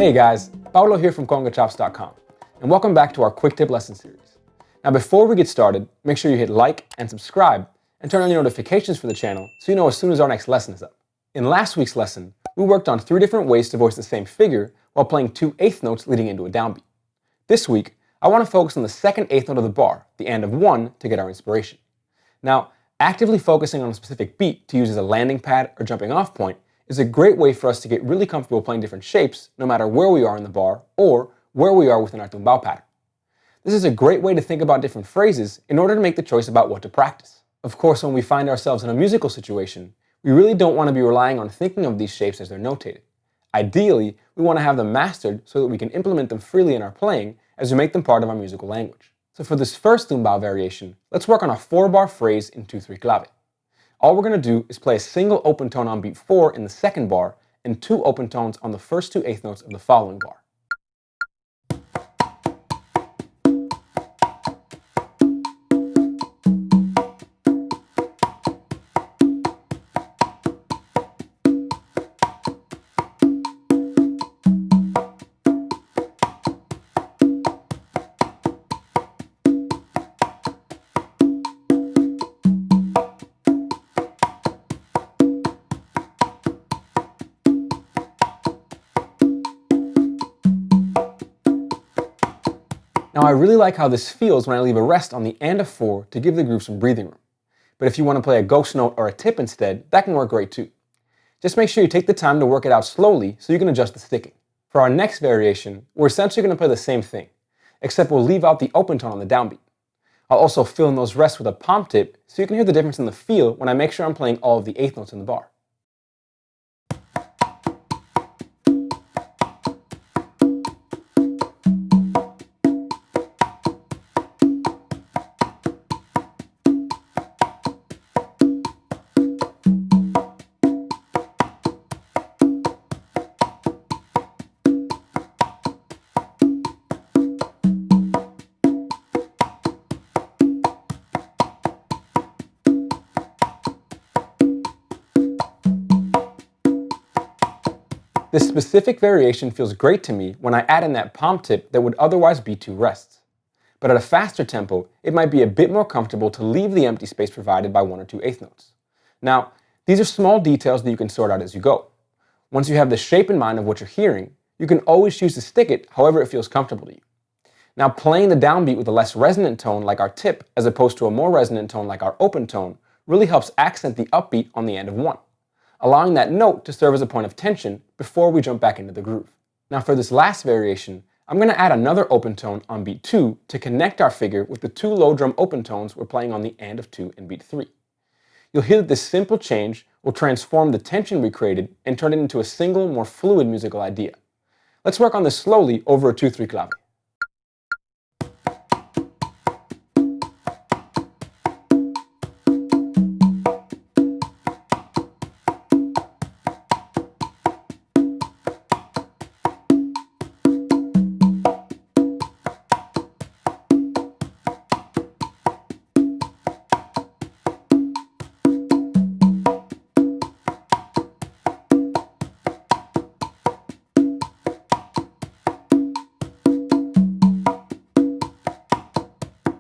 Hey guys, Paulo here from congachops.com, and welcome back to our Quick Tip Lesson Series. Now before we get started, make sure you hit like and subscribe, and turn on your notifications for the channel so you know as soon as our next lesson is up. In last week's lesson, we worked on 3 different ways to voice the same figure while playing 2 eighth notes leading into a downbeat. This week, I want to focus on the second eighth note of the bar, the and of 1, to get our inspiration. Now, actively focusing on a specific beat to use as a landing pad or jumping off point is a great way for us to get really comfortable playing different shapes no matter where we are in the bar or where we are within our tumbao pattern. This is a great way to think about different phrases in order to make the choice about what to practice. Of course, when we find ourselves in a musical situation, we really don't want to be relying on thinking of these shapes as they're notated. Ideally, we want to have them mastered so that we can implement them freely in our playing as we make them part of our musical language. So for this first tumbao variation, let's work on a 4-bar phrase in 2-3 clave. All we're going to do is play a single open tone on beat 4 in the second bar and 2 open tones on the first 2 eighth notes of the following bar. Now I really like how this feels when I leave a rest on the and of 4 to give the groove some breathing room. But if you want to play a ghost note or a tip instead, that can work great too. Just make sure you take the time to work it out slowly so you can adjust the sticking. For our next variation, we're essentially going to play the same thing, except we'll leave out the open tone on the downbeat. I'll also fill in those rests with a palm tip so you can hear the difference in the feel when I make sure I'm playing all of the eighth notes in the bar. This specific variation feels great to me when I add in that palm tip that would otherwise be 2 rests. But at a faster tempo, it might be a bit more comfortable to leave the empty space provided by 1 or 2 eighth notes. Now, these are small details that you can sort out as you go. Once you have the shape in mind of what you're hearing, you can always choose to stick it however it feels comfortable to you. Now, playing the downbeat with a less resonant tone like our tip as opposed to a more resonant tone like our open tone really helps accent the upbeat on the and of 1. Allowing that note to serve as a point of tension before we jump back into the groove. Now for this last variation, I'm going to add another open tone on beat 2 to connect our figure with the 2 low drum open tones we're playing on the and of 2 in beat 3. You'll hear that this simple change will transform the tension we created and turn it into a single, more fluid musical idea. Let's work on this slowly over a 2-3 clave.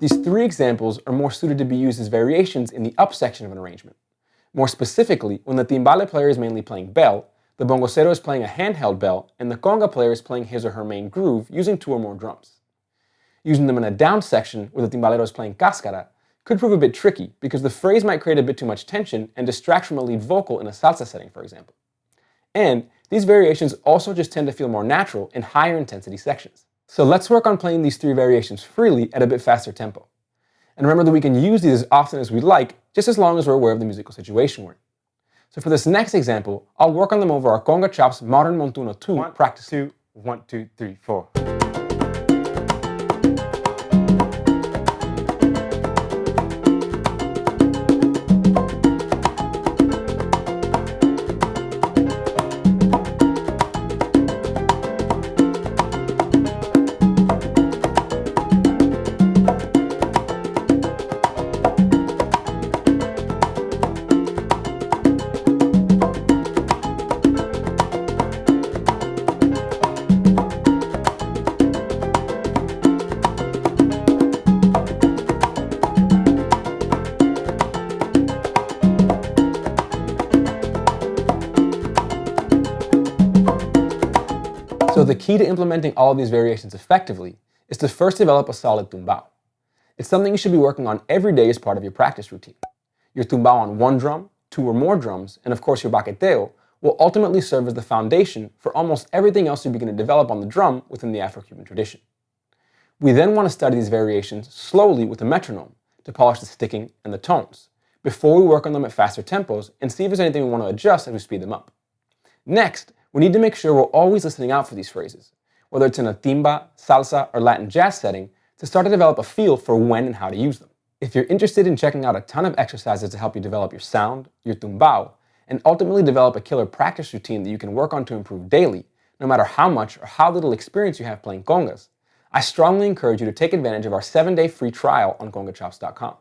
These 3 examples are more suited to be used as variations in the up section of an arrangement. More specifically, when the timbale player is mainly playing bell, the bongocero is playing a handheld bell, and the conga player is playing his or her main groove using 2 or more drums. Using them in a down section where the timbalero is playing cascara could prove a bit tricky because the phrase might create a bit too much tension and distract from a lead vocal in a salsa setting, for example. And these variations also just tend to feel more natural in higher intensity sections. So let's work on playing these 3 variations freely at a bit faster tempo. And remember that we can use these as often as we like, just as long as we're aware of the musical situation we're in. So for this next example, I'll work on them over our Conga Chops Modern Montuno 2 practice. 2, 1, 2, 3, 4. So the key to implementing all of these variations effectively is to first develop a solid tumbao. It's something you should be working on every day as part of your practice routine. Your tumbao on one drum, two or more drums, and of course your baqueteo will ultimately serve as the foundation for almost everything else you begin to develop on the drum within the Afro-Cuban tradition. We then want to study these variations slowly with a metronome to polish the sticking and the tones, before we work on them at faster tempos and see if there's anything we want to adjust as we speed them up. Next, we need to make sure we're always listening out for these phrases, whether it's in a timba, salsa, or Latin jazz setting, to start to develop a feel for when and how to use them. If you're interested in checking out a ton of exercises to help you develop your sound, your tumbao, and ultimately develop a killer practice routine that you can work on to improve daily, no matter how much or how little experience you have playing congas, I strongly encourage you to take advantage of our 7-day free trial on congachops.com.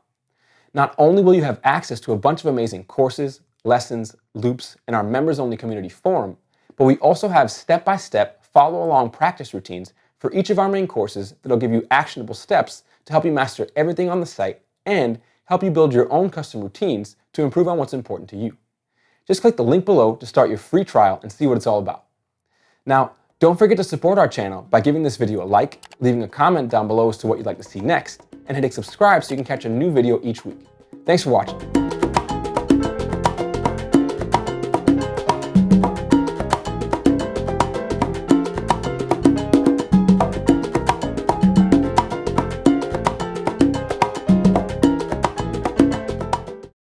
Not only will you have access to a bunch of amazing courses, lessons, loops, and our members-only community forum, but we also have step-by-step follow-along practice routines for each of our main courses that'll give you actionable steps to help you master everything on the site and help you build your own custom routines to improve on what's important to you. Just click the link below to start your free trial and see what it's all about. Now, don't forget to support our channel by giving this video a like, leaving a comment down below as to what you'd like to see next, and hitting subscribe so you can catch a new video each week. Thanks for watching.